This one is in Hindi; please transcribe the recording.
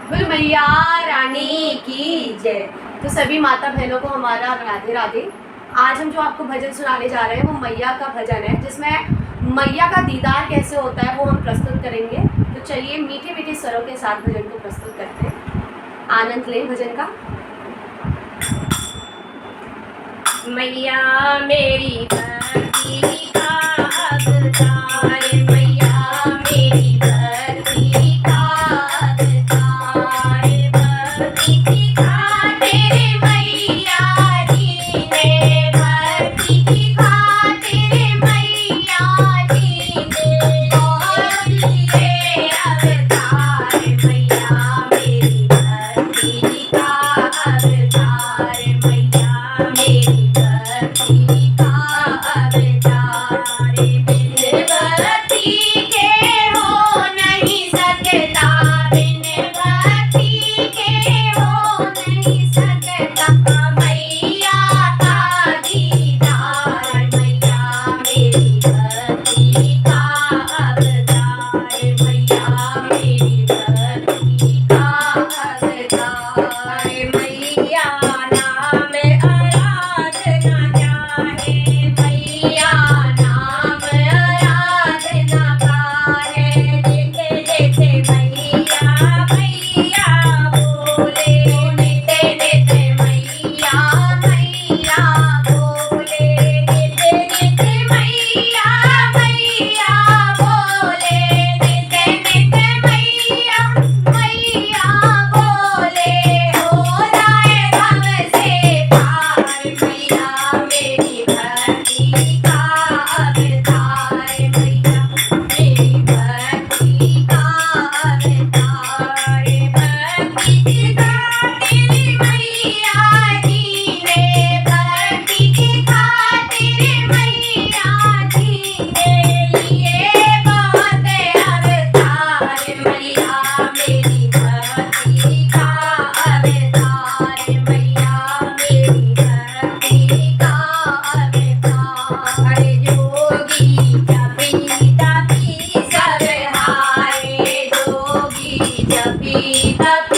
बोल मैया रानी की जय। तो सभी माता बहनों को हमारा राधे राधे। आज हम जो आपको भजन सुनाने जा रहे हैं वो मैया का भजन है, जिसमें मैया का दीदार कैसे होता है वो हम प्रस्तुत करेंगे। तो चलिए मीठे मीठे स्वरों के साथ भजन को प्रस्तुत करते हैं। आनंद लें भजन का। मैया मेरी भक्ति का अवतार, मैया मेरी भक्ति का अवतार, भक्ति सिखा तेरे मैया जी ने, भक्ति सिखा तेरे मैया जी ने, और लिए अवतार, मैया मेरी भक्ति का अवतार, मैया मेरी भक्ति का अवतार, बिन भक्ति के हो नहीं सकता, बिन भक्ति के हो नहीं सकता, मैया का दीदार, मैया मेरी भक्ति का अवतार, मैया मेरी भक्ति का अवतार, मैया नाम आराधना चाहे, मैया नाम आराधना गाहे, जैसे जैसे मैया मैया बोले, नित्य नित्य मैया मैया बोले, नित्य नित्य मैया मैया बोले, नित्य नित्य मैया मैया बोले, हो जाए भव से पार, मैया मेरी भक्ति का अवतार, मैया मेरी भक्ति का अवतार, भक्ति सिखा तेरे मैया जी ने, भक्ति सिखा तेरे मैया जी ने, लिए बहुत अवतार, मैया मेरी भक्ति का अवतार, मैया मेरी भक्ति का अवतार, जोगी जपी तपी सब हारे, जोगी जपी तपी